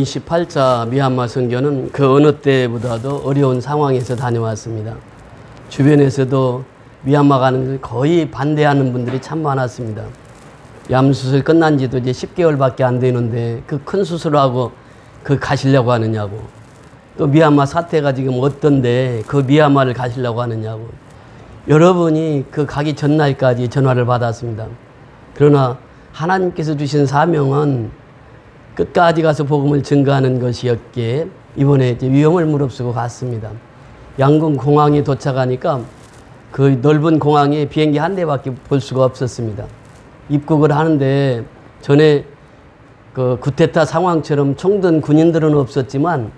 28차 미얀마 선교는 그 어느 때보다도 어려운 상황에서 다녀왔습니다. 주변에서도 미얀마 가는 것을 거의 반대하는 분들이 참 많았습니다. 암 수술 끝난 지도 이제 10개월밖에 안 되는데 그 큰 수술하고 그 가시려고 하느냐고, 또 미얀마 사태가 지금 어떤데 그 미얀마를 가시려고 하느냐고, 여러분이 그 가기 전날까지 전화를 받았습니다. 그러나 하나님께서 주신 사명은 끝까지 가서 복음을 증거하는 것이었기에 이번에 이제 위험을 무릅쓰고 갔습니다. 양궁 공항에 도착하니까 그 넓은 공항에 비행기 한 대밖에 볼 수가 없었습니다. 입국을 하는데 전에 그 쿠데타 상황처럼 총든 군인들은 없었지만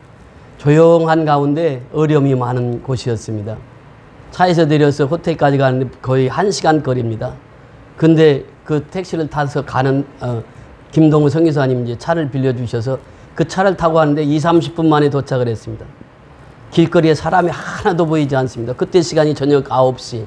조용한 가운데 어려움이 많은 곳이었습니다. 차에서 내려서 호텔까지 가는데 거의 1시간 거리입니다. 근데 그 택시를 타서 가는 김동우 선교사님 이제 차를 빌려주셔서 그 차를 타고 가는데 20-30분 만에 도착을 했습니다. 길거리에 사람이 하나도 보이지 않습니다. 그때 시간이 저녁 9시.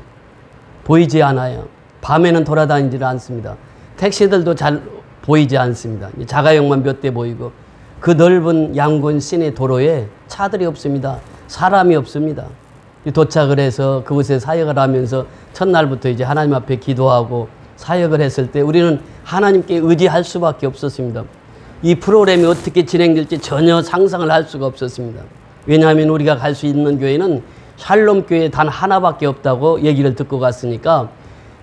보이지 않아요. 밤에는 돌아다니지 않습니다. 택시들도 잘 보이지 않습니다. 자가용만 몇 대 보이고, 그 넓은 양곤 시내 도로에 차들이 없습니다. 사람이 없습니다. 도착을 해서 그곳에 사역을 하면서 첫날부터 이제 하나님 앞에 기도하고 사역을 했을 때 우리는 하나님께 의지할 수밖에 없었습니다. 이 프로그램이 어떻게 진행될지 전혀 상상을 할 수가 없었습니다. 왜냐하면 우리가 갈 수 있는 교회는 샬롬 교회 단 하나밖에 없다고 얘기를 듣고 갔으니까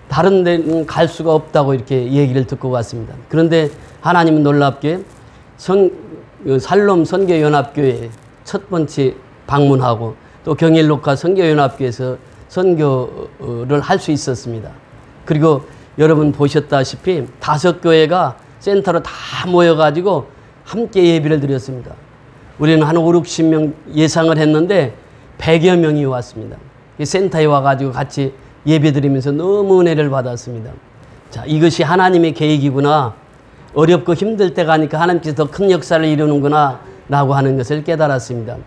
다른 데는 갈 수가 없다고 이렇게 얘기를 듣고 갔습니다. 그런데 하나님은 놀랍게 샬롬 선교연합교회 첫 번째 방문하고 또 경일록화 선교연합교회에서 선교를 할 수 있었습니다. 그리고 여러분 보셨다시피 5교회가 센터로 다 모여가지고 함께 예배를 드렸습니다. 우리는 한 5-60명 예상을 했는데 100여 명이 왔습니다. 센터에 와가지고 같이 예배 드리면서 너무 은혜를 받았습니다. 자, 이것이 하나님의 계획이구나. 어렵고 힘들 때 가니까 하나님께서 더 큰 역사를 이루는구나 라고 하는 것을 깨달았습니다.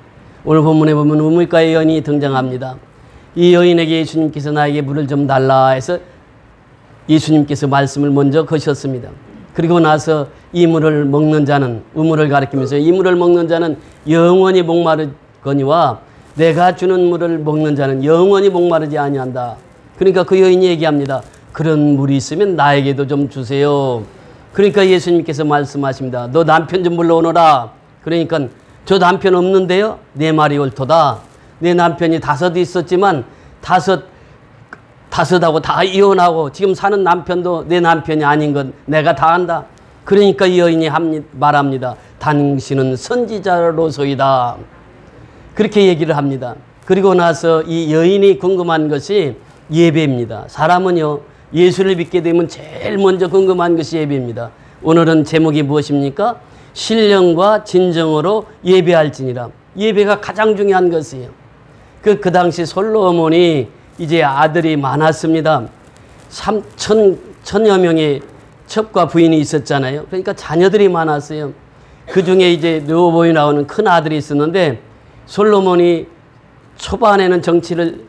오늘 본문에 보면 우물가의 여인이 등장합니다. 이 여인에게 예수님께서 나에게 물을 좀 달라 해서 예수님께서 말씀을 먼저 거셨습니다. 그리고 나서 이 물을 먹는 자는, 우물을 가리키면서 이 물을 먹는 자는 영원히 목마르거니와 내가 주는 물을 먹는 자는 영원히 목마르지 아니한다. 그러니까 그 여인이 얘기합니다. 그런 물이 있으면 나에게도 좀 주세요. 그러니까 예수님께서 말씀하십니다. 너 남편 좀 불러오너라. 그러니까 저 남편 없는데요? 내 말이 옳도다. 내 남편이 5 있었지만 다섯하고 다 이혼하고 지금 사는 남편도 내 남편이 아닌 건 내가 다 안다. 그러니까 이 여인이 말합니다. 당신은 선지자로서이다. 그렇게 얘기를 합니다. 그리고 나서 이 여인이 궁금한 것이 예배입니다. 사람은요, 예수를 믿게 되면 제일 먼저 궁금한 것이 예배입니다. 오늘은 제목이 무엇입니까? 신령과 진정으로 예배할지니라. 예배가 가장 중요한 것이에요. 그 당시 솔로몬이 이제 아들이 많았습니다. 3천여 명의 첩과 부인이 있었잖아요. 그러니까 자녀들이 많았어요. 그 중에 이제 르호보암이 나오는 큰 아들이 있었는데, 솔로몬이 초반에는 정치를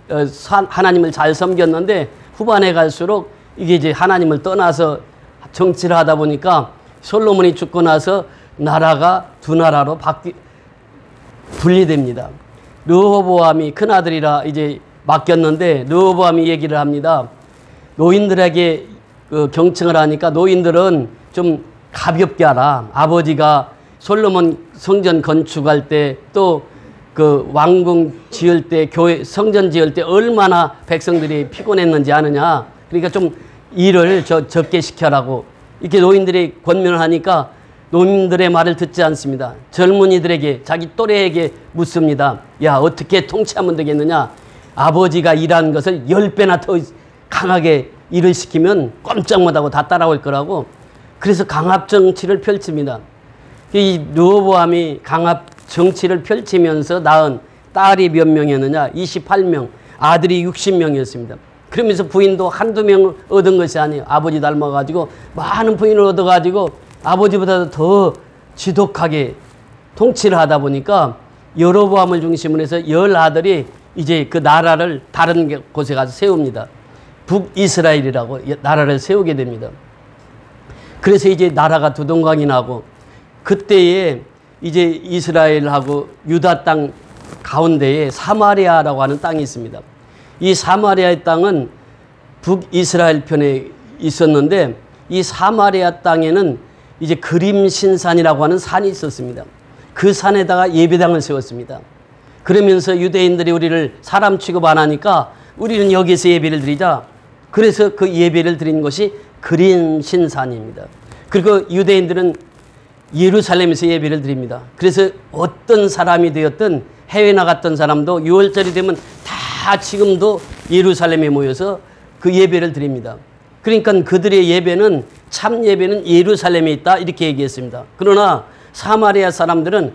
하나님을 잘 섬겼는데 후반에 갈수록 이게 이제 하나님을 떠나서 정치를 하다 보니까 솔로몬이 죽고 나서 나라가 2나라로 분리됩니다. 르호보암이 큰 아들이라 이제 맡겼는데 르호보암이 얘기를 합니다. 노인들에게 경청을 하니까 노인들은 좀 가볍게 하라. 아버지가 솔로몬 성전 건축할 때 또 그 왕궁 지을 때 교회 성전 지을 때 얼마나 백성들이 피곤했는지 아느냐. 그러니까 좀 일을 적게 시켜라고 이렇게 노인들이 권면을 하니까 노인들의 말을 듣지 않습니다. 젊은이들에게, 자기 또래에게 묻습니다. 야, 어떻게 통치하면 되겠느냐. 아버지가 일한 것을 10배나 더 강하게 일을 시키면 꼼짝 못하고 다 따라올 거라고. 그래서 강압 정치를 펼칩니다. 이 르호보암이 강압 정치를 펼치면서 낳은 딸이 몇 명이었느냐? 28명, 아들이 60명이었습니다. 그러면서 부인도 1-2명 얻은 것이 아니에요. 아버지 닮아가지고 많은 부인을 얻어가지고 아버지보다도 더 지독하게 통치를 하다 보니까 여로보암을 중심으로 해서 10아들이 이제 그 나라를 다른 곳에 가서 세웁니다. 북이스라엘이라고 나라를 세우게 됩니다. 그래서 이제 나라가 두동강이 나고, 그때에 이제 이스라엘하고 유다 땅 가운데에 사마리아라고 하는 땅이 있습니다. 이 사마리아의 땅은 북이스라엘 편에 있었는데 이 사마리아 땅에는 이제 그림신산이라고 하는 산이 있었습니다. 그 산에다가 예배당을 세웠습니다. 그러면서 유대인들이 우리를 사람 취급 안 하니까 우리는 여기서 예배를 드리자. 그래서 그 예배를 드린 것이 그림신산입니다. 그리고 유대인들은 예루살렘에서 예배를 드립니다. 그래서 어떤 사람이 되었든 해외 나갔던 사람도 6월절이 되면 다 지금도 예루살렘에 모여서 그 예배를 드립니다. 그러니까 그들의 예배는 참 예배는 예루살렘에 있다 이렇게 얘기했습니다. 그러나 사마리아 사람들은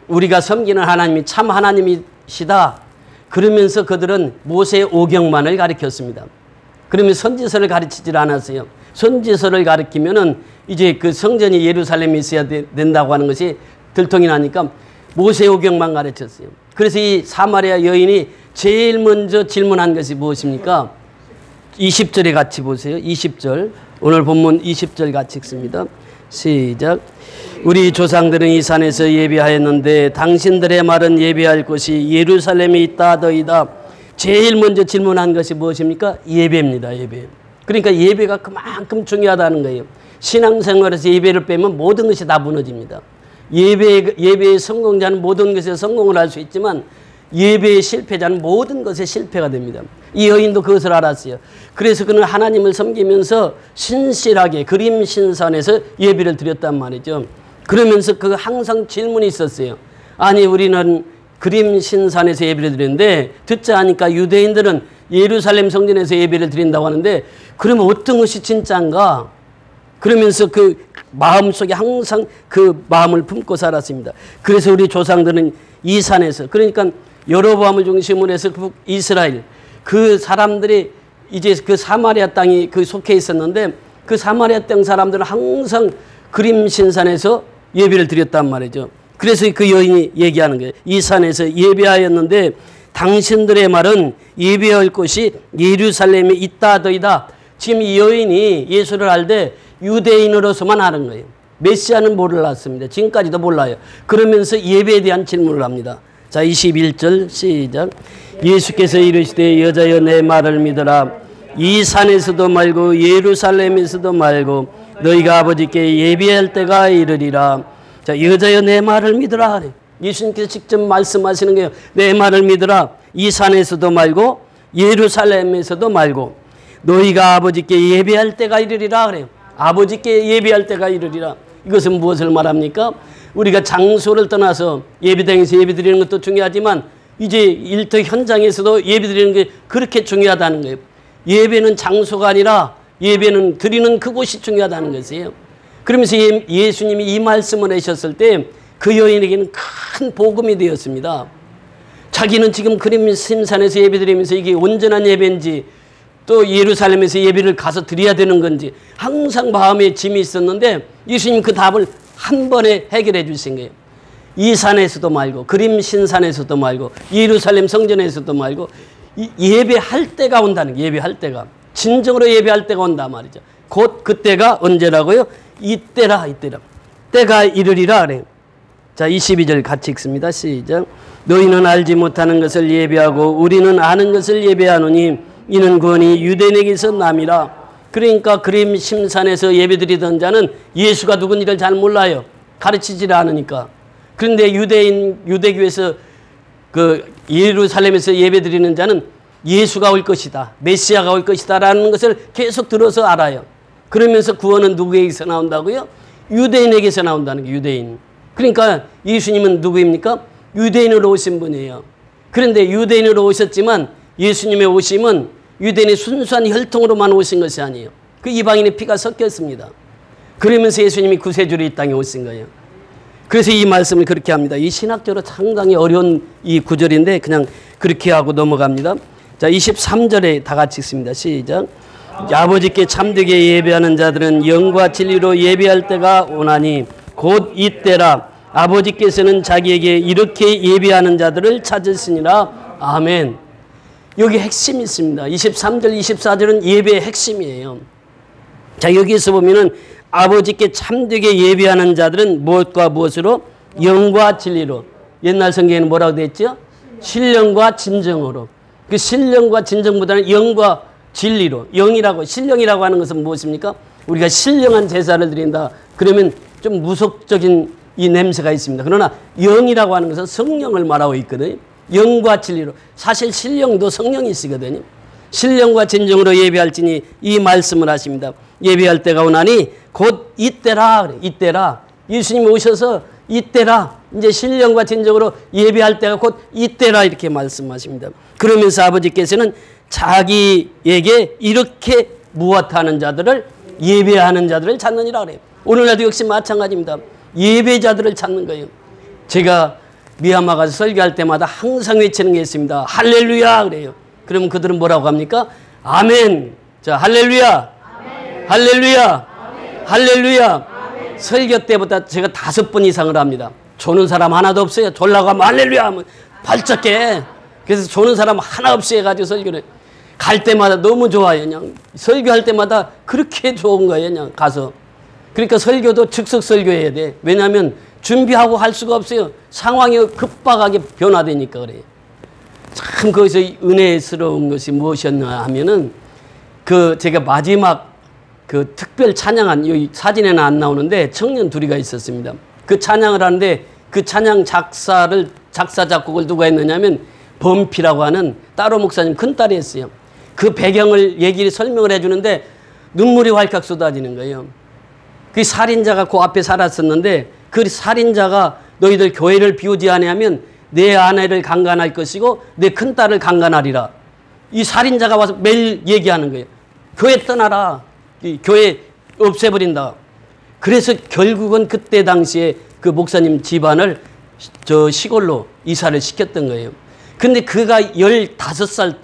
우리가 섬기는 하나님이 참 하나님이시다. 그러면서 그들은 모세의 오경만을 가르쳤습니다. 그러면 선지서를 가르치질 않았어요. 선지서를 가르치면은 이제 그 성전이 예루살렘에 있어야 된다고 하는 것이 들통이 나니까 모세의 오경만 가르쳤어요. 그래서 이 사마리아 여인이 제일 먼저 질문한 것이 무엇입니까? 20절에 같이 보세요. 20절. 오늘 본문 20절 같이 읽습니다. 시작. 우리 조상들은 이 산에서 예배하였는데 당신들의 말은 예배할 곳이 예루살렘에 있다더이다. 제일 먼저 질문한 것이 무엇입니까? 예배입니다. 예배. 그러니까 예배가 그만큼 중요하다는 거예요. 신앙생활에서 예배를 빼면 모든 것이 다 무너집니다. 예배의 성공자는 모든 것에 성공을 할 수 있지만 예배의 실패자는 모든 것에 실패가 됩니다. 이 여인도 그것을 알았어요. 그래서 그는 하나님을 섬기면서 신실하게 그림신산에서 예배를 드렸단 말이죠. 그러면서 그 항상 질문이 있었어요. 아니 우리는 그림신산에서 예배를 드리는데 듣자 하니까 유대인들은 예루살렘 성전에서 예배를 드린다고 하는데 그러면 어떤 것이 진짜인가? 그러면서 그 마음속에 항상 그 마음을 품고 살았습니다. 그래서 우리 조상들은 이 산에서 그러니까 여로보암을 중심으로 해서 이스라엘 그 사람들이 이제 그 사마리아 땅이 그 속해 있었는데 그 사마리아 땅 사람들은 항상 그림신산에서 예배를 드렸단 말이죠. 그래서 그 여인이 얘기하는 거예요. 이 산에서 예배하였는데 당신들의 말은 예배할 곳이 예루살렘에 있다더이다. 지금 이 여인이 예수를 알되 유대인으로서만 아는 거예요. 메시아는 몰랐습니다. 지금까지도 몰라요. 그러면서 예배에 대한 질문을 합니다. 자, 21절 시작. 예수께서 이르시되 여자여 내 말을 믿어라. 이 산에서도 말고 예루살렘에서도 말고 너희가 아버지께 예배할 때가 이르리라. 자, 여자여 내 말을 믿어라. 예수님께서 직접 말씀하시는 거예요. 내 말을 믿어라. 이 산에서도 말고 예루살렘에서도 말고 너희가 아버지께 예배할 때가 이르리라 그래요. 아버지께 예배할 때가 이르리라. 이것은 무엇을 말합니까? 우리가 장소를 떠나서 예배당에서 예배드리는 것도 중요하지만 이제 일터 현장에서도 예배드리는 게 그렇게 중요하다는 거예요. 예배는 장소가 아니라 예배는 드리는 그곳이 중요하다는 것이에요. 그러면서 예수님이 이 말씀을 하셨을 때 그 여인에게는 큰 복음이 되었습니다. 자기는 지금 그림신산에서 예배드리면서 이게 온전한 예배인지 또 예루살렘에서 예배를 가서 드려야 되는 건지 항상 마음에 짐이 있었는데 예수님 그 답을 한 번에 해결해 주신 거예요. 이 산에서도 말고 그림신산에서도 말고 예루살렘 성전에서도 말고 예배할 때가 온다는 거예요. 예배할 때가. 진정으로 예배할 때가 온다 말이죠. 곧 그때가 언제라고요? 이때라 이때라. 때가 이르리라 그래요. 자, 22절 같이 읽습니다. 시작. 너희는 알지 못하는 것을 예배하고 우리는 아는 것을 예배하노니 이는 구원이 유대인에게서 남이라. 그러니까 그림신산에서 예배드리던 자는 예수가 누군지를 잘 몰라요. 가르치질 않으니까. 그런데 유대교에서 그 예루살렘에서 예배드리는 자는 예수가 올 것이다. 메시아가 올 것이다 라는 것을 계속 들어서 알아요. 그러면서 구원은 누구에게서 나온다고요? 유대인에게서 나온다는 게 유대인. 그러니까 예수님은 누구입니까? 유대인으로 오신 분이에요. 그런데 유대인으로 오셨지만 예수님의 오심은 유대인의 순수한 혈통으로만 오신 것이 아니에요. 그 이방인의 피가 섞였습니다. 그러면서 예수님이 구세주로 이 땅에 오신 거예요. 그래서 이 말씀을 그렇게 합니다. 이 신학적으로 상당히 어려운 이 구절인데 그냥 그렇게 하고 넘어갑니다. 자, 23절에 다 같이 읽습니다. 시작. 아버지께 참되게 예배하는 자들은 영과 진리로 예배할 때가 오나니 곧 이때라. 아버지께서는 자기에게 이렇게 예배하는 자들을 찾으시니라. 아멘. 여기 핵심이 있습니다. 23절, 24절은 예배의 핵심이에요. 자, 여기에서 보면은 아버지께 참되게 예배하는 자들은 무엇과 무엇으로? 영과 진리로. 옛날 성경에는 뭐라고 되어 있죠? 신령과 진정으로. 그 신령과 진정보다는 영과 진리로. 영이라고, 신령이라고 하는 것은 무엇입니까? 우리가 신령한 제사를 드린다. 그러면 좀 무속적인 이 냄새가 있습니다. 그러나 영이라고 하는 것은 성령을 말하고 있거든요. 영과 진리로. 사실 신령도 성령이시거든요. 신령과 진정으로 예배할지니 이 말씀을 하십니다. 예배할 때가 오나니 곧 이때라. 그래. 이때라. 예수님이 오셔서 이때라. 이제 신령과 진정으로 예배할 때가 곧 이때라 이렇게 말씀하십니다. 그러면서 아버지께서는 자기에게 이렇게 무엇하는 자들을 예배하는 자들을 찾느니라 그래요. 오늘날도 역시 마찬가지입니다. 예배자들을 찾는 거예요. 제가 미얀마 가서 설교할 때마다 항상 외치는 게 있습니다. 할렐루야 그래요. 그러면 그들은 뭐라고 합니까? 아멘. 자, 할렐루야. 아멘. 할렐루야. 아멘. 할렐루야. 아멘. 설교 때보다 제가 5번 이상을 합니다. 조는 사람 하나도 없어요. 졸라고 하면 할렐루야 하면 발작 깨. 그래서 조는 사람 하나 없이 해가지고 설교를 갈 때마다 너무 좋아요. 그냥 설교할 때마다 그렇게 좋은 거예요. 그냥 가서. 그러니까 설교도 즉석 설교해야 돼. 왜냐하면 준비하고 할 수가 없어요. 상황이 급박하게 변화되니까 그래요. 참 거기서 은혜스러운 것이 무엇이었나 하면은 그 제가 마지막 그 특별 찬양한 여기 사진에는 안 나오는데 청년 둘이가 있었습니다. 그 찬양을 하는데 그 찬양 작사 작곡을 누가 했느냐면 범피라고 하는 따로 목사님 큰딸이 했어요. 그 배경을 얘기를 설명을 해주는데 눈물이 왈칵 쏟아지는 거예요. 그 살인자가 그 앞에 살았었는데 그 살인자가 너희들 교회를 비우지 아니하면 내 아내를 강간할 것이고 내 큰딸을 강간하리라. 이 살인자가 와서 매일 얘기하는 거예요. 교회 떠나라. 이 교회 없애버린다. 그래서 결국은 그때 당시에 그 목사님 집안을 저 시골로 이사를 시켰던 거예요. 근데 그가 15살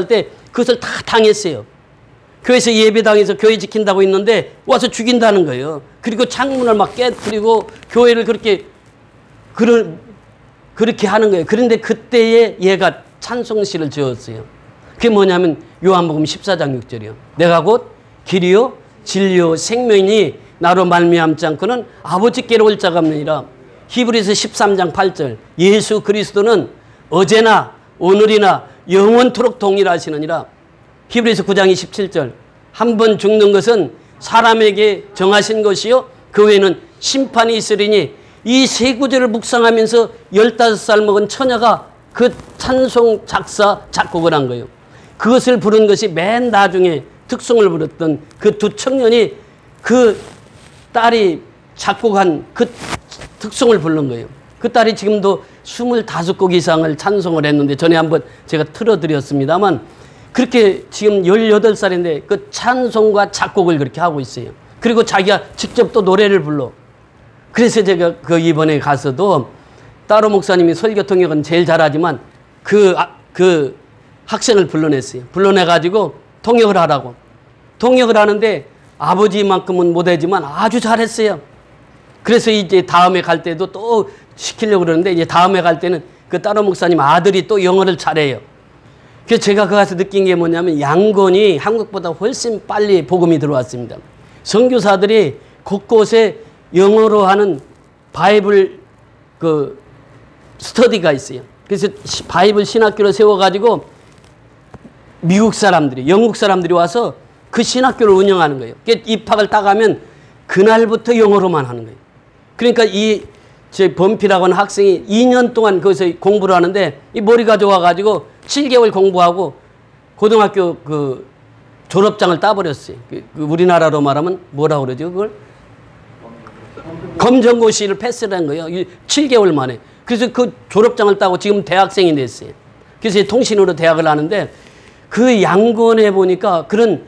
때 그것을 다 당했어요. 교회에서 예배당에서 교회 지킨다고 있는데 와서 죽인다는 거예요. 그리고 창문을 막 깨뜨리고 교회를 그렇게 하는 거예요. 그런데 그때에 얘가 찬송시를 지었어요. 그게 뭐냐면 요한복음 14장 6절이요. 내가 곧 길이요 진리요 생명이니 나로 말미암지 않고는 아버지께로 올 자가 없느니라. 히브리서 13장 8절 예수 그리스도는 어제나 오늘이나 영원토록 동일하시느니라. 히브리서 9장 27절 한 번 죽는 것은 사람에게 정하신 것이요 그 외에는 심판이 있으리니 이 세 구절을 묵상하면서 15살 먹은 처녀가 그 찬송 작사 작곡을 한 거예요. 그것을 부른 것이 맨 나중에 특송을 부렸던 그 두 청년이 그 딸이 작곡한 그 특송을 부른 거예요. 그 딸이 지금도 25곡 이상을 찬송을 했는데 전에 한번 제가 틀어드렸습니다만 그렇게 지금 18살인데 그 찬송과 작곡을 그렇게 하고 있어요. 그리고 자기가 직접 또 노래를 불러. 그래서 제가 그 이번에 가서도 따로 목사님이 설교 통역은 제일 잘하지만 그 학생을 불러냈어요. 불러내가지고 통역을 하라고. 통역을 하는데 아버지만큼은 못하지만 아주 잘했어요. 그래서 이제 다음에 갈 때도 또 시키려고 그러는데 이제 다음에 갈 때는 그 따로 목사님 아들이 또 영어를 잘해요. 그래서 제가 그 가서 느낀 게 뭐냐면 양곤이 한국보다 훨씬 빨리 복음이 들어왔습니다. 선교사들이 곳곳에 영어로 하는 바이블 그 스터디가 있어요. 그래서 바이블 신학교를 세워가지고 미국 사람들이, 영국 사람들이 와서 그 신학교를 운영하는 거예요. 입학을 따가면 그날부터 영어로만 하는 거예요. 그러니까 제 범피라고 하는 학생이 2년 동안 거기서 공부를 하는데 이 머리가 좋아가지고 7개월 공부하고 고등학교 그 졸업장을 따버렸어요. 우리나라로 말하면 뭐라고 그러죠, 그걸? 검정고시를 패스를 한 거예요. 7개월 만에. 그래서 그 졸업장을 따고 지금 대학생이 됐어요. 그래서 통신으로 대학을 하는데 그 양곤에 보니까 그런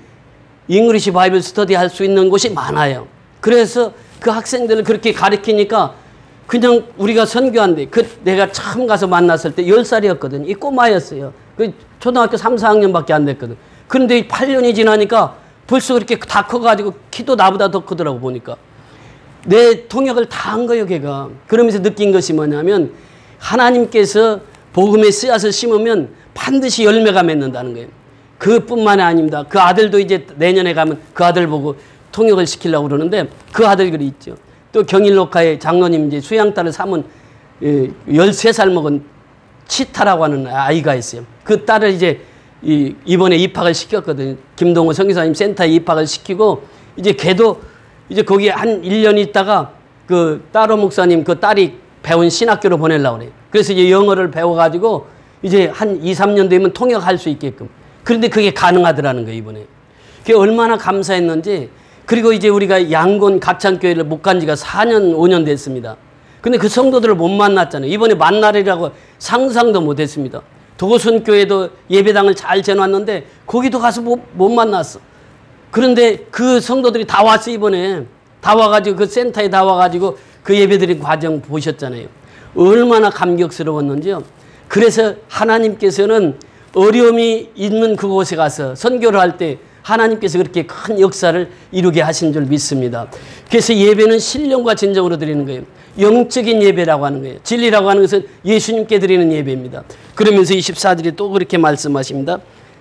잉글리시 바이블 스터디 할 수 있는 곳이 많아요. 그래서 그 학생들을 그렇게 가르치니까 그냥 우리가 선교한데 내가 처음 가서 만났을 때 10살이었거든. 이 꼬마였어요. 그 초등학교 3, 4학년밖에 안 됐거든. 그런데 8년이 지나니까 벌써 그렇게 다 커가지고 키도 나보다 더 크더라고 보니까. 내 통역을 다 한 거예요, 걔가. 그러면서 느낀 것이 뭐냐면 하나님께서 복음의 씨앗을 심으면 반드시 열매가 맺는다는 거예요. 그뿐만이 아닙니다. 그 아들도 이제 내년에 가면 그 아들 보고 통역을 시키려고 그러는데 그 아들들이 있죠. 또 경일녹화에 장로님 이제 수양딸을 삼은 13살 먹은 치타라고 하는 아이가 있어요. 그 딸을 이제 이번에 입학을 시켰거든요. 김동호 선교사님 센터에 입학을 시키고 이제 걔도 이제 거기 한 1년 있다가 그 따로 목사님 그 딸이 배운 신학교로 보내려고 그래요. 그래서 이제 영어를 배워가지고 이제 한 2, 3년 되면 통역할 수 있게끔. 그런데 그게 가능하더라는 거예요, 이번에. 그게 얼마나 감사했는지. 그리고 이제 우리가 양곤 갑창교회를 못 간 지가 4년, 5년 됐습니다. 근데 그 성도들을 못 만났잖아요. 이번에 만나리라고 상상도 못 했습니다. 도순교회도 예배당을 잘 재놨는데 거기도 가서 못 만났어. 그런데 그 성도들이 다 왔어, 이번에. 다 와가지고 그 센터에 다 와가지고 그 예배드린 과정 보셨잖아요. 얼마나 감격스러웠는지요. 그래서 하나님께서는 어려움이 있는 그곳에 가서 선교를 할 때 하나님께서 그렇게 큰 역사를 이루게 하신 줄 믿습니다. 그래서 예배는 신령과 진정으로 드리는 거예요. 영적인 예배라고 하는 거예요. 진리라고 하는 것은 예수님께 드리는 예배입니다. 그러면서 24절에 또 그렇게 말씀하십니다.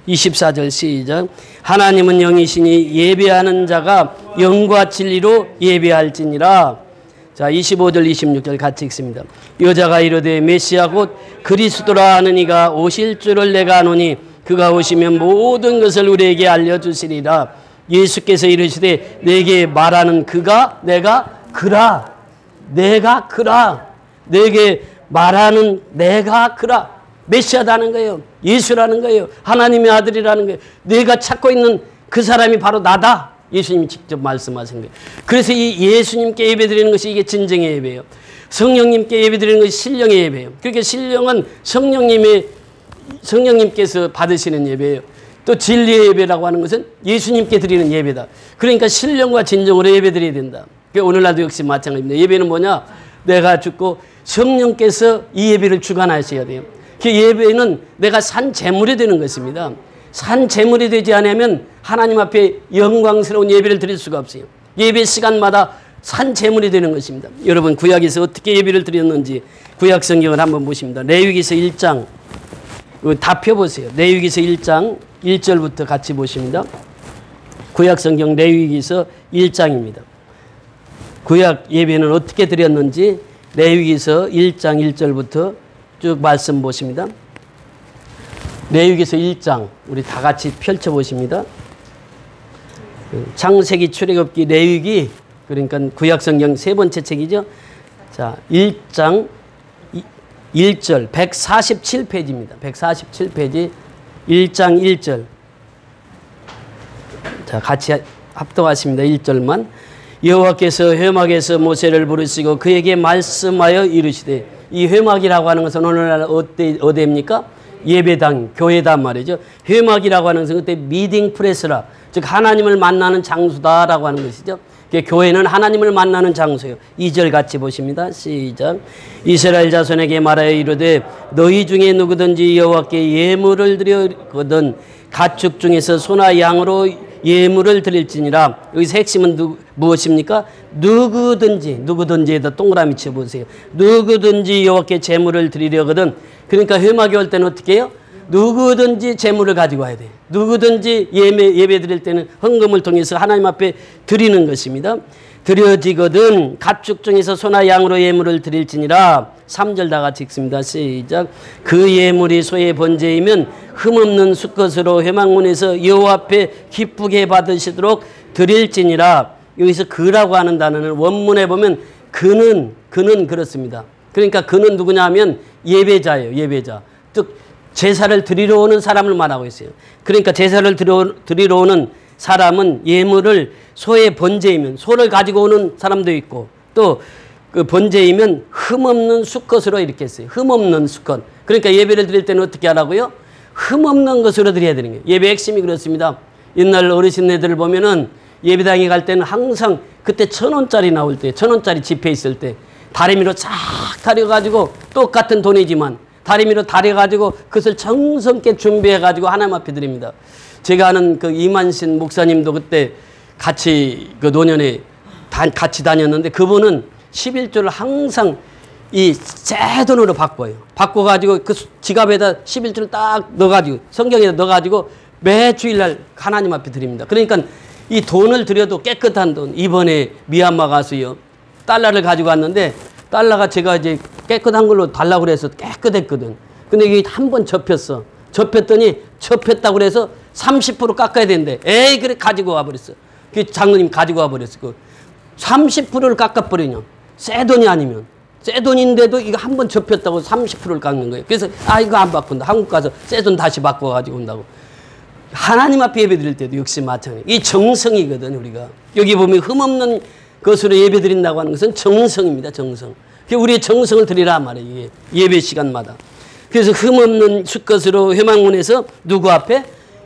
24절 시작. 하나님은 영이시니 예배하는 자가 영과 진리로 예배할지니라. 자, 25절 26절 같이 읽습니다. 여자가 이르되 메시아 곧 그리스도라 하는 이가 오실 줄을 내가 아노니 그가 오시면 모든 것을 우리에게 알려주시리라. 예수께서 이르시되 내게 말하는 그가 내가 그라. 내가 그라. 내게 말하는 내가 그라. 메시아라는 거예요. 예수라는 거예요. 하나님의 아들이라는 거예요. 내가 찾고 있는 그 사람이 바로 나다. 예수님이 직접 말씀하신 거예요. 그래서 이 예수님께 예배드리는 것이 이게 진정의 예배예요. 성령님께 예배드리는 것이 신령의 예배예요. 그러니까 신령은 성령님께서 받으시는 예배예요. 또 진리의 예배라고 하는 것은 예수님께 드리는 예배다. 그러니까 신령과 진정으로 예배드려야 된다. 오늘날도 역시 마찬가지입니다. 예배는 뭐냐? 내가 죽고 성령께서 이 예배를 주관하셔야 돼요. 그 예배는 내가 산 제물이 되는 것입니다. 산 제물이 되지 않으면 하나님 앞에 영광스러운 예배를 드릴 수가 없어요. 예배 시간마다 산 제물이 되는 것입니다. 여러분 구약에서 어떻게 예배를 드렸는지 구약 성경을 한번 보십니다. 레위기서 1장 다 펴보세요. 레위기서 1장 1절부터 같이 보십니다. 구약 성경 레위기서 1장입니다. 구약 예배는 어떻게 드렸는지 레위기서 1장 1절부터 쭉 말씀 보십니다. 레위기서 1장 우리 다 같이 펼쳐보십니다. 창세기, 출애굽기, 레위기 그러니까 구약성경 세 번째 책이죠. 자, 1장 1절 147페이지입니다. 147페이지 1장 1절. 자, 같이 합독하십니다. 1절만. 여호와께서 회막에서 모세를 부르시고 그에게 말씀하여 이르시되 이 회막이라고 하는 것은 오늘날 어디입니까? 예배당, 교회단 말이죠. 회막이라고 하는 것은 그때 미팅 프레스라 즉 하나님을 만나는 장소다라고 하는 것이죠. 교회는 하나님을 만나는 장소예요. 2절 같이 보십니다. 시작. 이스라엘 자손에게 말하여 이르되 너희 중에 누구든지 여호와께 예물을 드리거든 가축 중에서 소나 양으로 예물을 드릴지니라. 여기서 핵심은 무엇입니까? 누구든지에다 동그라미 쳐보세요. 누구든지 여호와께 제물을 드리려거든. 그러니까 회막에 올 때는 어떻게 해요? 누구든지 제물을 가지고 와야 돼요. 누구든지 예배 드릴 때는 헌금을 통해서 하나님 앞에 드리는 것입니다. 드려지거든 가축 중에서 소나 양으로 예물을 드릴지니라. 3절 다 같이 읽습니다. 시작. 그 예물이 소의 번제이면 흠없는 수컷으로 회막문에서 여호와 앞에 기쁘게 받으시도록 드릴지니라. 여기서 그라고 하는 단어는 원문에 보면 그는 그렇습니다. 그러니까 그는 누구냐 하면 예배자예요. 예배자. 즉 제사를 드리러 오는 사람을 말하고 있어요. 그러니까 제사를 드리러 오는 사람은 예물을 소의 번제이면 소를 가지고 오는 사람도 있고 또 그 번제이면 흠없는 수컷으로 이렇게 했어요. 흠없는 수컷. 그러니까 예배를 드릴 때는 어떻게 하라고요? 흠없는 것으로 드려야 되는 거예요. 예배 핵심이 그렇습니다. 옛날 어르신네들을 보면은 예배당에 갈 때는 항상 그때 1,000원짜리 나올 때 1,000원짜리 지폐 있을 때 다리미로 쫙 다려가지고 똑같은 돈이지만 다리미로 다려가지고 그것을 정성껏 준비해가지고 하나님 앞에 드립니다. 제가 아는 그 이만신 목사님도 그때 같이 그 노년에 같이 다녔는데 그분은 11조를 항상 이 새 돈으로 바꿔요. 바꿔가지고 그 지갑에다 11조를 딱 넣어가지고 성경에다 넣어가지고 매 주일날 하나님 앞에 드립니다. 그러니까 이 돈을 들여도 깨끗한 돈. 이번에 미얀마 가서요. 달러를 가지고 왔는데 달러가 제가 이제 깨끗한 걸로 달라고 그래서 깨끗했거든. 근데 이게 한 번 접혔어. 접혔더니 접혔다고 그래서 30% 깎아야 된대. 에이, 그래 가지고 와버렸어. 그 장로님 가지고 와버렸어. 그 30%를 깎아버리냐. 새 돈이 아니면. 새 돈인데도 이거 한 번 접혔다고 30%를 깎는 거예요. 그래서 아, 이거 안 바꾼다. 한국 가서 새 돈 다시 바꿔 가지고 온다고. 하나님 앞에 예배 드릴 때도 역시 마찬가지. 이 정성이거든, 우리가. 여기 보면 흠없는 것으로 예배 드린다고 하는 것은 정성입니다, 정성. 우리의 정성을 드리라 말이에요, 이게 예배 시간마다. 그래서 흠없는 숫것으로 회막문에서 누구 앞에?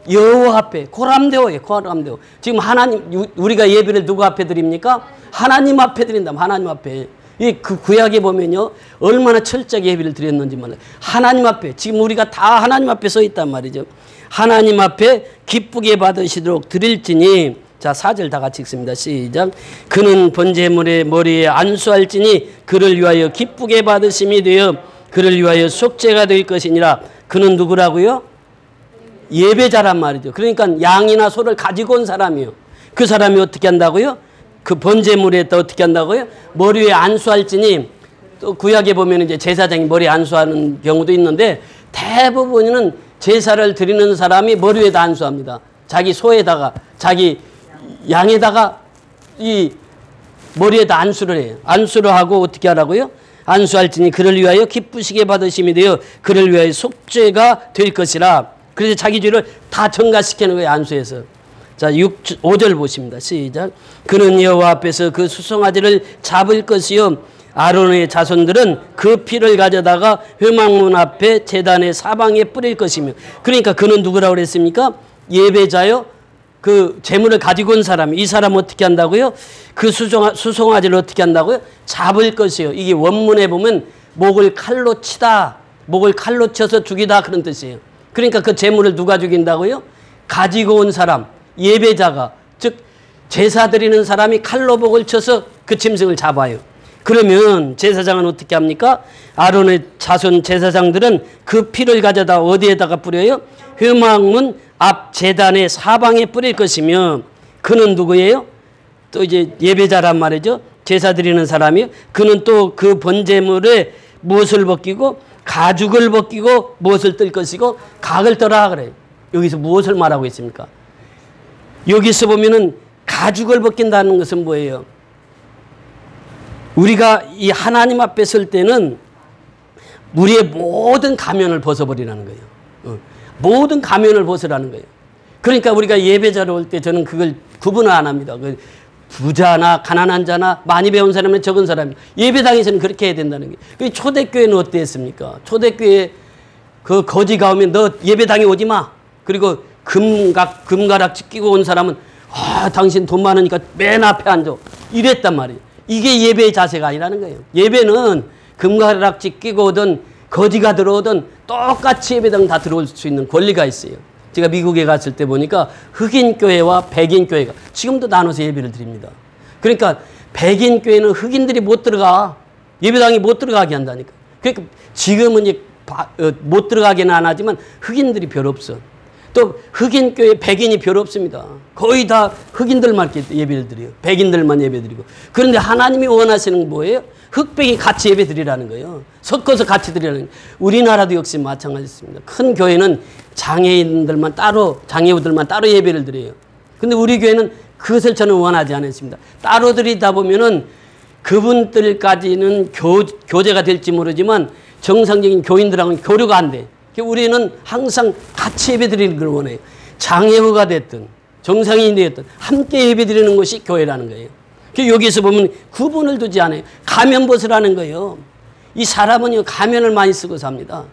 여호와 앞에. 고람되오예요, 고람되오. 지금 하나님, 우리가 예배를 누구 앞에 드립니까? 하나님 앞에 드린다, 하나님 앞에. 이 그 구약에 보면요, 얼마나 철저하게 예배를 드렸는지 몰라요. 하나님 앞에. 지금 우리가 다 하나님 앞에 서 있단 말이죠. 하나님 앞에 기쁘게 받으시도록 드릴지니, 자, 4절 다 같이 읽습니다. 시작. 그는 번제물의 머리에 안수할지니 그를 위하여 기쁘게 받으심이 되어 그를 위하여 속죄가 될 것이니라. 그는 누구라고요? 예배자란 말이죠. 그러니까 양이나 소를 가지고 온 사람이요. 그 사람이 어떻게 한다고요? 그 번제물에 또 어떻게 한다고요? 머리에 안수할지니, 또 구약에 보면 이제 제사장이 머리에 안수하는 경우도 있는데 대부분은 제사를 드리는 사람이 머리에다 안수합니다. 자기 소에다가, 자기 양에다가 이 머리에다 안수를 해요. 안수를 하고 어떻게 하라고요? 안수할지니 그를 위하여 기쁘시게 받으심이 되어 그를 위하여 속죄가 될 것이라. 그래서 자기 죄를 다 전가시키는 거예요, 안수해서. 자, 5절 보십니다. 시작. 그는 여호와 앞에서 그 수송아지를 잡을 것이요 아론의 자손들은 그 피를 가져다가 회막문 앞에 제단의 사방에 뿌릴 것이며. 그러니까 그는 누구라고 그랬습니까? 예배자요. 그 재물을 가지고 온 사람, 이 사람 어떻게 한다고요? 그 수송아지를 어떻게 한다고요? 잡을 것이요. 이게 원문에 보면 목을 칼로 치다, 목을 칼로 쳐서 죽이다, 그런 뜻이에요. 그러니까 그 재물을 누가 죽인다고요? 가지고 온 사람, 예배자가, 즉 제사 드리는 사람이 칼로 목을 쳐서 그 짐승을 잡아요. 그러면 제사장은 어떻게 합니까? 아론의 자손 제사장들은 그 피를 가져다 어디에다가 뿌려요? 회막문 앞 제단의 사방에 뿌릴 것이며. 그는 누구예요? 또 이제 예배자란 말이죠. 제사 드리는 사람이요. 그는 또 그 번제물에 무엇을 벗기고 가죽을 벗기고 무엇을 뜰 것이고 각을 떠라 그래요. 여기서 무엇을 말하고 있습니까? 여기서 보면은 가죽을 벗긴다는 것은 뭐예요? 우리가 이 하나님 앞에 설 때는 우리의 모든 가면을 벗어버리라는 거예요. 모든 가면을 벗으라는 거예요. 그러니까 우리가 예배자로 올 때 저는 그걸 구분을 안 합니다. 부자나 가난한 자나 많이 배운 사람이나 적은 사람이 예배당에서는 그렇게 해야 된다는 거예요. 초대교회는 어땠습니까? 초대교회 그 거지가 오면 너 예배당에 오지 마. 그리고 금가락지 끼고 온 사람은 당신 돈 많으니까 맨 앞에 앉아. 이랬단 말이에요. 이게 예배의 자세가 아니라는 거예요. 예배는 금가락지 끼고 오든 거지가 들어오든 똑같이 예배당 다 들어올 수 있는 권리가 있어요. 제가 미국에 갔을 때 보니까 흑인 교회와 백인 교회가 지금도 나눠서 예배를 드립니다. 그러니까 백인 교회는 흑인들이 못 들어가. 예배당에 못 들어가게 한다니까. 그러니까 지금은 이제 못 들어가기는 안 하지만 흑인들이 별로 없어. 또 흑인 교회 백인이 별로 없습니다. 거의 다 흑인들만 예배를 드려요. 백인들만 예배 드리고. 그런데 하나님이 원하시는 건 뭐예요? 흑백이 같이 예배 드리라는 거예요. 섞어서 같이 드리라는 거예요. 우리나라도 역시 마찬가지입니다. 큰 교회는 장애인들만 따로, 장애우들만 따로 예배를 드려요. 근데 우리 교회는 그것을 저는 원하지 않았습니다. 따로 드리다 보면은 그분들까지는 교제가 될지 모르지만 정상적인 교인들하고는 교류가 안 돼. 우리는 항상 같이 예배 드리는 걸 원해요. 장애우가 됐든 정상인이 됐든 함께 예배 드리는 것이 교회라는 거예요. 여기서 보면 구분을 두지 않아요. 가면 벗으라는 거예요. 이 사람은 가면을 많이 쓰고 삽니다.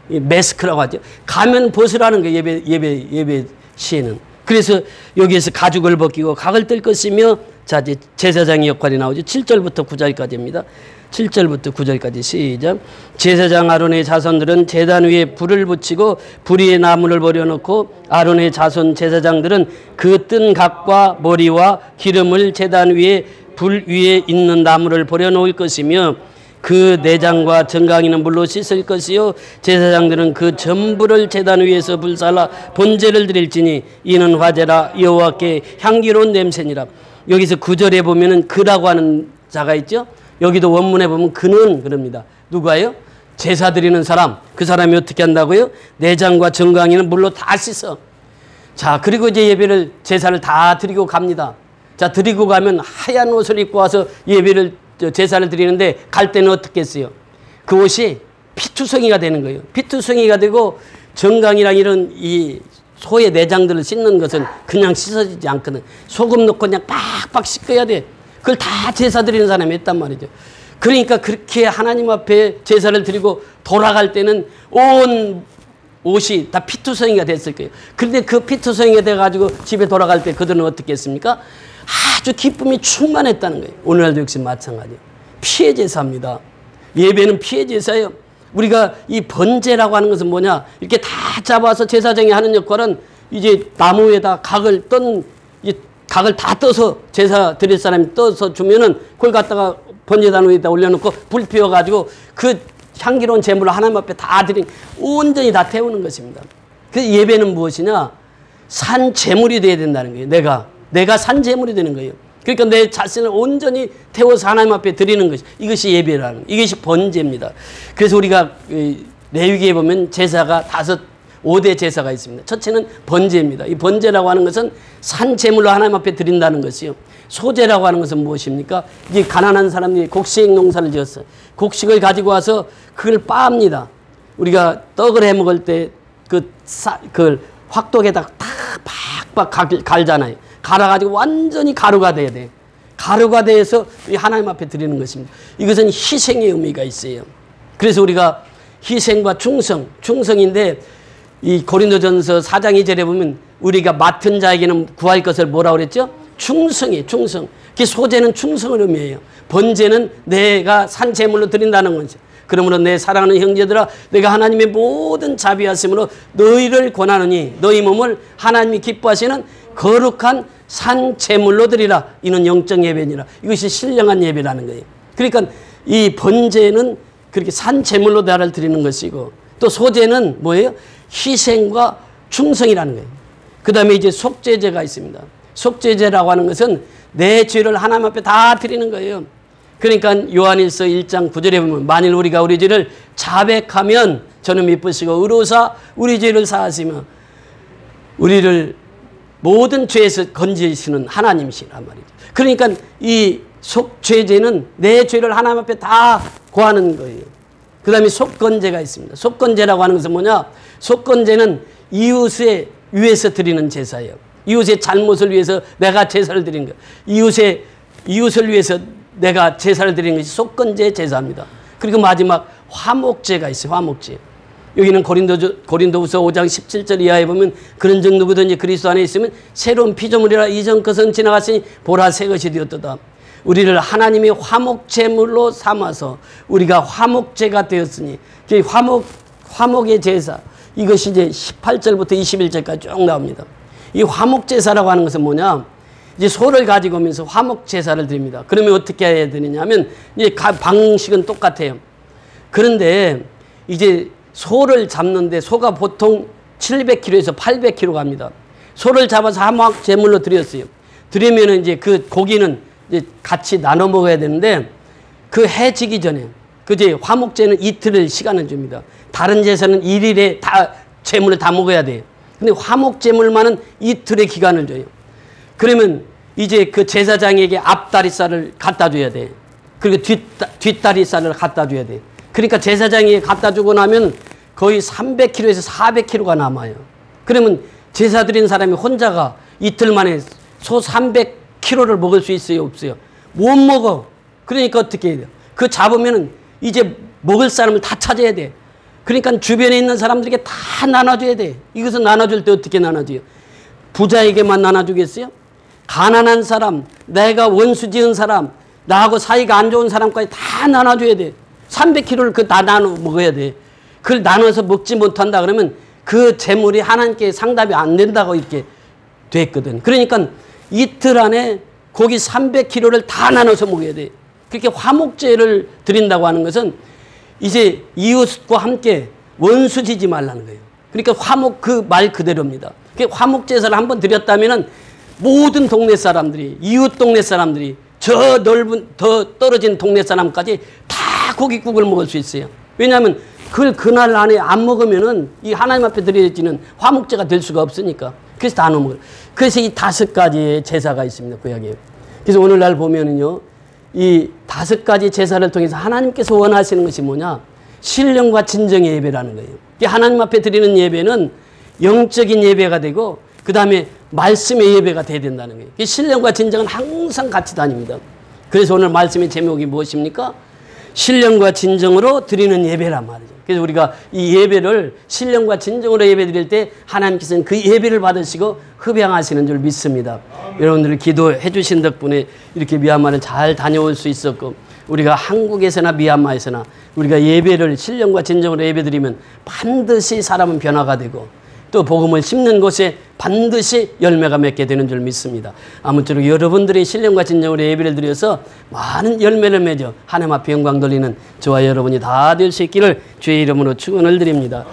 마스크라고 하죠. 가면 벗으라는 거예요. 예배 시에는. 그래서 여기에서 가죽을 벗기고 각을 뜰 것이며, 자, 이제 제사장의 역할이 나오죠. 7절부터 9절까지입니다. 7절부터 9절까지 시작. 제사장 아론의 자손들은 제단 위에 불을 붙이고 불 위에 나무를 버려놓고 아론의 자손 제사장들은 그 뜬 각과 머리와 기름을 제단 위에 불 위에 있는 나무를 버려놓을 것이며 그 내장과 정강이는 물로 씻을 것이요 제사장들은 그 전부를 제단 위에서 불살라 번제를 드릴지니 이는 화제라 여호와께 향기로운 냄새니라. 여기서 9절에 보면은 그라고 하는 자가 있죠. 여기도 원문에 보면 그는 그럽니다. 누가요? 제사 드리는 사람. 그 사람이 어떻게 한다고요? 내장과 정강이는 물로 다 씻어. 자, 그리고 이제 예배를 제사를 다 드리고 갑니다. 자, 드리고 가면 하얀 옷을 입고 와서 예배를 제사를 드리는데 갈 때는 어떻게 했어요? 그 옷이 피투성이가 되는 거예요. 피투성이가 되고 정강이랑 이런 이 소의 내장들을 씻는 것은 그냥 씻어지지 않거든. 소금 넣고 그냥 빡빡 씻어야 돼. 그걸 다 제사 드리는 사람이 있단 말이죠. 그러니까 그렇게 하나님 앞에 제사를 드리고 돌아갈 때는 온 옷이 다 피투성이가 됐을 거예요. 그런데 그 피투성이가 돼가지고 집에 돌아갈 때 그들은 어떻게 했습니까? 아주 기쁨이 충만했다는 거예요. 오늘날도 역시 마찬가지예요. 피해 제사입니다. 예배는 피해 제사예요. 우리가 이 번제라고 하는 것은 뭐냐? 이렇게 다 잡아서 제사장이 하는 역할은 이제 나무에다 각을 다 떠서 제사 드릴 사람이 떠서 주면은 그걸 갖다가 번제단 위에다 올려놓고 불 피워가지고 그 향기로운 제물을 하나님 앞에 다 온전히 다 태우는 것입니다. 그 예배는 무엇이냐? 산 제물이 돼야 된다는 거예요. 내가 산 제물이 되는 거예요. 그러니까 내 자신을 온전히 태워서 하나님 앞에 드리는 것이 이것이 예배라는 이것이 번제입니다. 그래서 우리가 레위기에 보면 제사가 5대 제사가 있습니다. 첫째는 번제입니다. 이 번제라고 하는 것은 산 제물로 하나님 앞에 드린다는 것이요. 소제라고 하는 것은 무엇입니까? 이게 가난한 사람들이 곡식 농사를 지었어요. 곡식을 가지고 와서 그걸 빻니다. 우리가 떡을 해 먹을 때 그걸 확독에다가 팍팍 갈잖아요. 갈아가지고 완전히 가루가 돼야 돼. 가루가 돼서 하나님 앞에 드리는 것입니다. 이것은 희생의 의미가 있어요. 그래서 우리가 희생과 충성인데 이 고린도전서 4장 2절에 보면 우리가 맡은 자에게는 구할 것을 뭐라고 그랬죠? 충성. 그 소제는 충성을 의미해요. 번제는 내가 산 제물로 드린다는 거죠. 그러므로 내 사랑하는 형제들아 내가 하나님의 모든 자비하심으로 너희를 권하노니 너희 몸을 하나님이 기뻐하시는 거룩한 산 제물로 드리라. 이는 영적 예배니라. 이것이 신령한 예배라는 거예요. 그러니까 이 번제는 그렇게 산 제물로 나를 드리는 것이고 또 소제는 뭐예요? 희생과 충성이라는 거예요. 그 다음에 이제 속죄제가 있습니다. 속죄제라고 하는 것은 내 죄를 하나님 앞에 다 드리는 거예요. 그러니까 요한일서 1장 9절에 보면 만일 우리가 우리 죄를 자백하면 저는 미쁘시고 의로사 우리 죄를 사하시며 우리를 모든 죄에서 건지시는 하나님이시란 말이죠. 그러니까 이 속죄제는 내 죄를 하나님 앞에 다 고하는 거예요. 그 다음에 속건제가 있습니다. 속건제라고 하는 것은 뭐냐? 속건제는 이웃에 위해서 드리는 제사예요. 이웃의 잘못을 위해서 내가 제사를 드리는 거예요. 이웃을 위해서 내가 제사를 드리는 것이 속건제 제사입니다. 그리고 마지막 화목제가 있어요. 화목제. 여기는 고린도후서 5장 17절 이하에 보면 그런 적 누구든지 그리스도 안에 있으면 새로운 피조물이라 이전 것은 지나갔으니 보라 새 것이 되었도다. 우리를 하나님이 화목제물로 삼아서 우리가 화목제가 되었으니 화목의 제사 이것이 이제 18절부터 21절까지 쭉 나옵니다. 이 화목제사라고 하는 것은 뭐냐? 이제 소를 가지고 오면서 화목제사를 드립니다. 그러면 어떻게 해야 되느냐 하면 이제 방식은 똑같아요. 그런데 이제 소를 잡는데 소가 보통 700kg에서 800kg 갑니다. 소를 잡아서 화목제물로 드렸어요. 드리면은 이제 그 고기는 이제 같이 나눠 먹어야 되는데 그 해 지기 전에 그제 화목제는 이틀을 시간을 줍니다. 다른 제사는 1일에 다 제물을 다 먹어야 돼요. 근데 화목제물만은 이틀의 기간을 줘요. 그러면 이제 그 제사장에게 앞다리살을 갖다 줘야 돼. 그리고 뒷다리살을 갖다 줘야 돼. 그러니까 제사장이 갖다 주고 나면 거의 300kg에서 400kg가 남아요. 그러면 제사 드린 사람이 혼자가 이틀 만에 소 300kg를 먹을 수 있어요? 없어요? 못 먹어. 그러니까 어떻게 해야 돼요? 그 잡으면은 이제 먹을 사람을 다 찾아야 돼. 그러니까 주변에 있는 사람들에게 다 나눠줘야 돼. 이것은 나눠줄 때 어떻게 나눠줘요? 부자에게만 나눠주겠어요? 가난한 사람, 내가 원수 지은 사람, 나하고 사이가 안 좋은 사람까지 다 나눠줘야 돼. 300kg를 다 나눠 먹어야 돼. 그걸 나눠서 먹지 못한다 그러면 그 재물이 하나님께 상답이 안 된다고 이렇게 됐거든. 그러니까 이틀 안에 고기 300kg를 다 나눠서 먹어야 돼. 그렇게 화목제를 드린다고 하는 것은 이제 이웃과 함께 원수지지 말라는 거예요. 그러니까 화목 그 말 그대로입니다. 화목제사를 한번 드렸다면은 모든 동네 사람들이, 이웃 동네 사람들이, 저 넓은 더 떨어진 동네 사람까지 다 고깃국을 먹을 수 있어요. 왜냐하면 그날 안에 안 먹으면은 이 하나님 앞에 드려지는 화목제가 될 수가 없으니까. 그래서 다 먹어요. 그래서 이 5가지의 제사가 있습니다. 구약에. 그래서 오늘날 보면은요, 이 5가지 제사를 통해서 하나님께서 원하시는 것이 뭐냐? 신령과 진정의 예배라는 거예요. 하나님 앞에 드리는 예배는 영적인 예배가 되고, 그 다음에 말씀의 예배가 돼야 된다는 거예요. 신령과 진정은 항상 같이 다닙니다. 그래서 오늘 말씀의 제목이 무엇입니까? 신령과 진정으로 드리는 예배란 말이죠. 그래서 우리가 이 예배를 신령과 진정으로 예배 드릴 때 하나님께서는 그 예배를 받으시고 흡양하시는 줄 믿습니다. 여러분들 기도해 주신 덕분에 이렇게 미얀마를 잘 다녀올 수 있었고, 우리가 한국에서나 미얀마에서나 우리가 예배를 신령과 진정으로 예배 드리면 반드시 사람은 변화가 되고, 또 복음을 심는 곳에 반드시 열매가 맺게 되는 줄 믿습니다. 아무쪼록 여러분들이 신령과 진정으로 예배를 드려서 많은 열매를 맺어 하나님 앞에 영광 돌리는 저와 여러분이 다 될 수 있기를 주의 이름으로 축원을 드립니다.